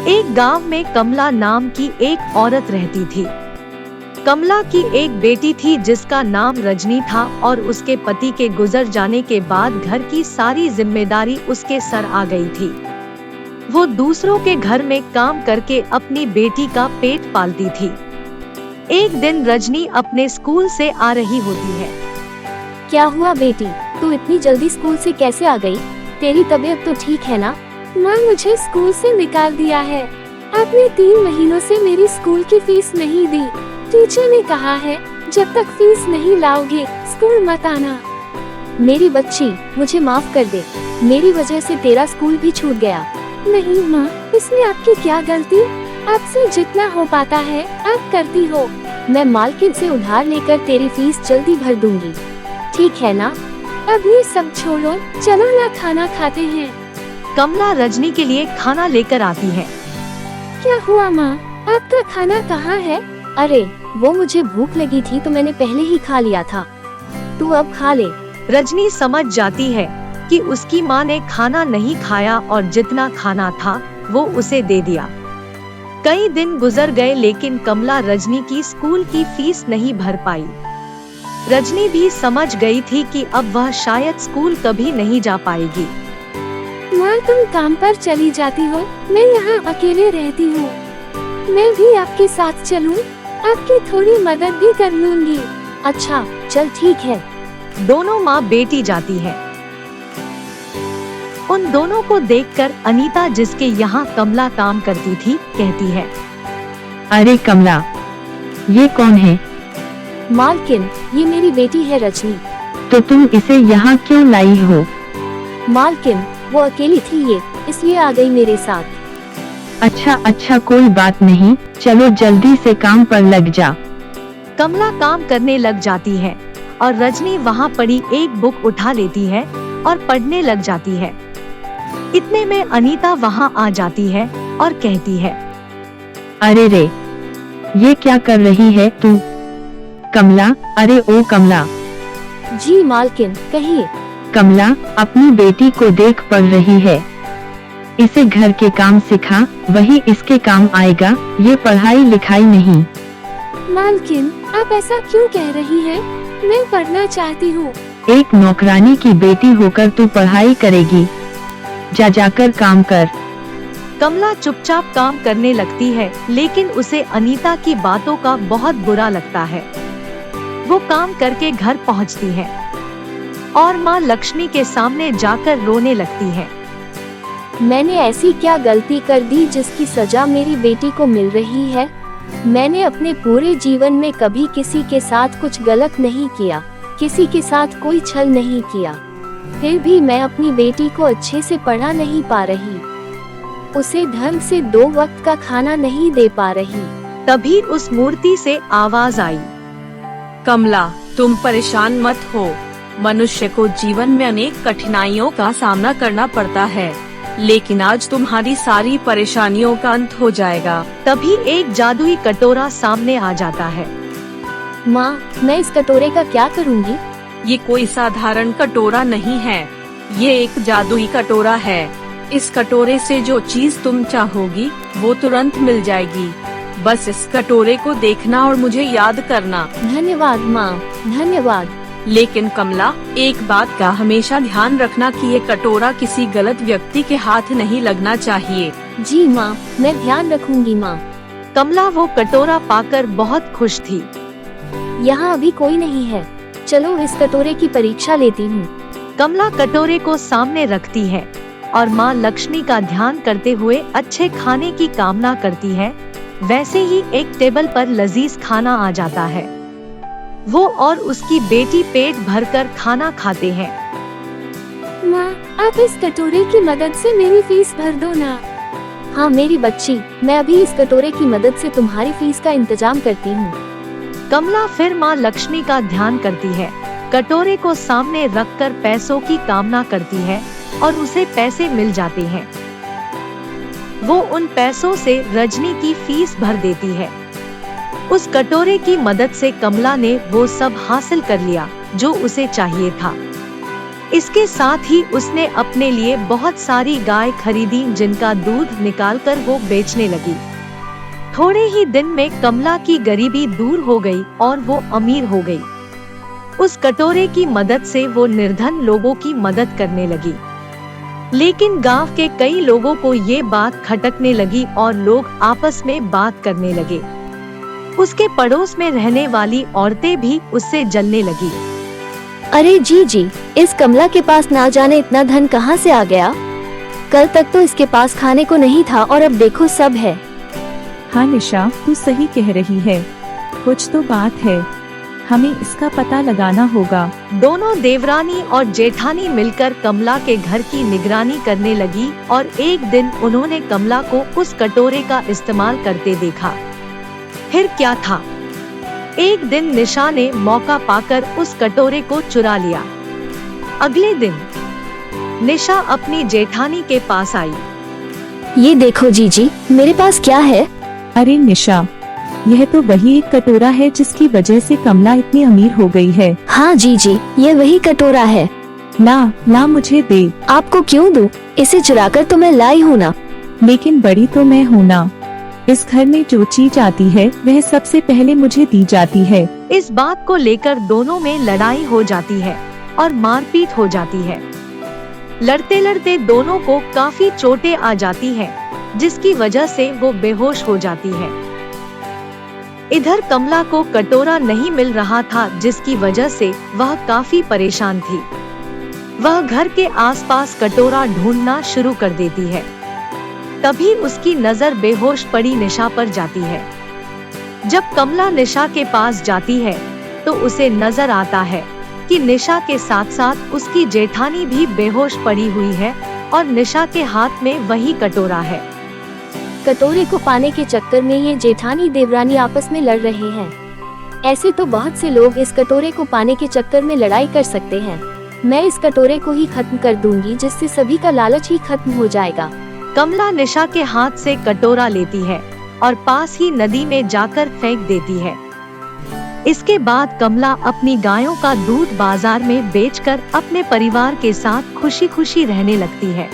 एक गांव में कमला नाम की एक औरत रहती थी। कमला की एक बेटी थी जिसका नाम रजनी था और उसके पति के गुजर जाने के बाद घर की सारी जिम्मेदारी उसके सर आ गई थी। वो दूसरों के घर में काम करके अपनी बेटी का पेट पालती थी। एक दिन रजनी अपने स्कूल से आ रही होती है। क्या हुआ बेटी, तू इतनी जल्दी स्कूल से कैसे आ गई? तेरी तबीयत तो ठीक है ना? माँ, मुझे स्कूल से निकाल दिया है। आपने 3 महीनों से मेरी स्कूल की फीस नहीं दी। टीचर ने कहा है जब तक फीस नहीं लाओगे स्कूल मत आना। मेरी बच्ची, मुझे माफ कर दे, मेरी वजह से तेरा स्कूल भी छूट गया। नहीं माँ, इसमें आपकी क्या गलती? आपसे जितना हो पाता है आप करती हो। मैं मालकिन से उधार लेकर तेरी फीस जल्दी भर दूंगी, ठीक है ना? अब ये सब छोड़ो, चलो ना खाना खाते हैं। कमला रजनी के लिए खाना लेकर आती है। क्या हुआ माँ, आपका खाना कहाँ है? अरे वो मुझे भूख लगी थी तो मैंने पहले ही खा लिया था, तू अब खा ले। रजनी समझ जाती है कि उसकी माँ ने खाना नहीं खाया और जितना खाना था वो उसे दे दिया। कई दिन गुजर गए लेकिन कमला रजनी की स्कूल की फीस नहीं भर पाई। रजनी भी समझ गई थी कि अब वह शायद स्कूल कभी नहीं जा पाएगी। माँ, तुम काम पर चली जाती हो, मैं यहाँ अकेले रहती हूँ। मैं भी आपके साथ चलूँ? आपकी थोड़ी मदद भी कर लूँगी। अच्छा चल ठीक है। दोनों माँ बेटी जाती है। उन दोनों को देखकर अनीता, जिसके यहाँ कमला काम करती थी, कहती है, अरे कमला, ये कौन है? मालकिन, ये मेरी बेटी है रजनी। तो तुम इसे यहाँ क्यों लाई हो? मालकिन, वो अकेली थी ये, इसलिए आ गई मेरे साथ। अच्छा कोई बात नहीं, चलो जल्दी से काम पर लग जा। कमला काम करने लग जाती है और रजनी वहाँ पड़ी एक बुक उठा लेती है और पढ़ने लग जाती है। इतने में अनीता वहाँ आ जाती है और कहती है, अरे रे, ये क्या कर रही है तू? कमला, अरे ओ कमला। जी मालकिन, कहिए। कमला, अपनी बेटी को देख पढ़ रही है, इसे घर के काम सिखा, वही इसके काम आएगा, ये पढ़ाई लिखाई नहीं। मालकिन, आप ऐसा क्यों कह रही हैं? मैं पढ़ना चाहती हूँ। एक नौकरानी की बेटी होकर तू पढ़ाई करेगी? जाकर काम कर। कमला चुपचाप काम करने लगती है लेकिन उसे अनीता की बातों का बहुत बुरा लगता है। वो काम करके घर पहुंचती है और माँ लक्ष्मी के सामने जाकर रोने लगती है। मैंने ऐसी क्या गलती कर दी जिसकी सजा मेरी बेटी को मिल रही है? मैंने अपने पूरे जीवन में कभी किसी के साथ कुछ गलत नहीं किया, किसी के साथ कोई छल नहीं किया, फिर भी मैं अपनी बेटी को अच्छे से पढ़ा नहीं पा रही, उसे ढंग से 2 वक्त का खाना नहीं दे पा रही। तभी उस मूर्ति से आवाज आई, कमला, तुम परेशान मत हो। मनुष्य को जीवन में अनेक कठिनाइयों का सामना करना पड़ता है, लेकिन आज तुम्हारी सारी परेशानियों का अंत हो जाएगा। तभी एक जादुई कटोरा सामने आ जाता है। माँ, मैं इस कटोरे का क्या करूँगी? ये कोई साधारण कटोरा नहीं है, ये एक जादुई कटोरा है। इस कटोरे से जो चीज तुम चाहोगी वो तुरंत मिल जाएगी। बस इस कटोरे को देखना और मुझे याद करना। धन्यवाद माँ, धन्यवाद। लेकिन कमला, एक बात का हमेशा ध्यान रखना कि ये कटोरा किसी गलत व्यक्ति के हाथ नहीं लगना चाहिए। जी माँ, मैं ध्यान रखूंगी माँ। कमला वो कटोरा पाकर बहुत खुश थी। यहाँ अभी कोई नहीं है, चलो इस कटोरे की परीक्षा लेती हूँ। कमला कटोरे को सामने रखती है और माँ लक्ष्मी का ध्यान करते हुए अच्छे खाने की कामना करती है। वैसे ही एक टेबल पर लजीज खाना आ जाता है। वो और उसकी बेटी पेट भरकर खाना खाते हैं। माँ, आप इस कटोरे की मदद से मेरी फीस भर दो ना। हाँ मेरी बच्ची, मैं अभी इस कटोरे की मदद से तुम्हारी फीस का इंतजाम करती हूँ। कमला फिर माँ लक्ष्मी का ध्यान करती है, कटोरे को सामने रखकर पैसों की कामना करती है और उसे पैसे मिल जाते हैं। वो उन पैसों से रजनी की फीस भर देती है। उस कटोरे की मदद से कमला ने वो सब हासिल कर लिया जो उसे चाहिए था। इसके साथ ही उसने अपने लिए बहुत सारी गाय खरीदी जिनका दूध निकालकर वो बेचने लगी। थोड़े ही दिन में कमला की गरीबी दूर हो गई और वो अमीर हो गई। उस कटोरे की मदद से वो निर्धन लोगों की मदद करने लगी। लेकिन गांव के कई लोगों को ये बात खटकने लगी और लोग आपस में बात करने लगे। उसके पड़ोस में रहने वाली औरतें भी उससे जलने लगी। अरे जी, इस कमला के पास ना जाने इतना धन कहाँ से आ गया। कल तक तो इसके पास खाने को नहीं था और अब देखो सब है। हाँ निशा, तू सही कह रही है, कुछ तो बात है, हमें इसका पता लगाना होगा। दोनों देवरानी और जेठानी मिलकर कमला के घर की निगरानी करने लगी और एक दिन उन्होंने कमला को उस कटोरे का इस्तेमाल करते देखा। फिर क्या था, एक दिन निशा ने मौका पाकर उस कटोरे को चुरा लिया। अगले दिन निशा अपनी जेठानी के पास आई। ये देखो जीजी, मेरे पास क्या है। अरे निशा, यह तो वही एक कटोरा है जिसकी वजह से कमला इतनी अमीर हो गई है। हाँ जीजी, ये वही कटोरा है। ला मुझे दे। आपको क्यों दूं? इसे चुराकर तो मैं लाई हूँ ना। लेकिन बड़ी तो मैं हूँ ना। इस घर में जो चीज आती है वह सबसे पहले मुझे दी जाती है। इस बात को लेकर दोनों में लड़ाई हो जाती है और मारपीट हो जाती है। लड़ते लड़ते दोनों को काफी चोटें आ जाती है, जिसकी वजह से वो बेहोश हो जाती है। इधर कमला को कटोरा नहीं मिल रहा था, जिसकी वजह से वह काफी परेशान थी। वह घर के आसपास कटोरा ढूंढना शुरू कर देती है। तभी उसकी नजर बेहोश पड़ी निशा पर जाती है। जब कमला निशा के पास जाती है तो उसे नजर आता है कि निशा के साथ साथ उसकी जेठानी भी बेहोश पड़ी हुई है और निशा के हाथ में वही कटोरा है। कटोरे को पाने के चक्कर में ये जेठानी देवरानी आपस में लड़ रहे हैं। ऐसे तो बहुत से लोग इस कटोरे को पाने के चक्कर में लड़ाई कर सकते हैं। मैं इस कटोरे को ही खत्म कर दूंगी, जिससे सभी का लालच ही खत्म हो जाएगा। कमला निशा के हाथ से कटोरा लेती है और पास ही नदी में जाकर फेंक देती है। इसके बाद कमला अपनी गायों का दूध बाजार में बेचकर अपने परिवार के साथ खुशी खुशी रहने लगती है।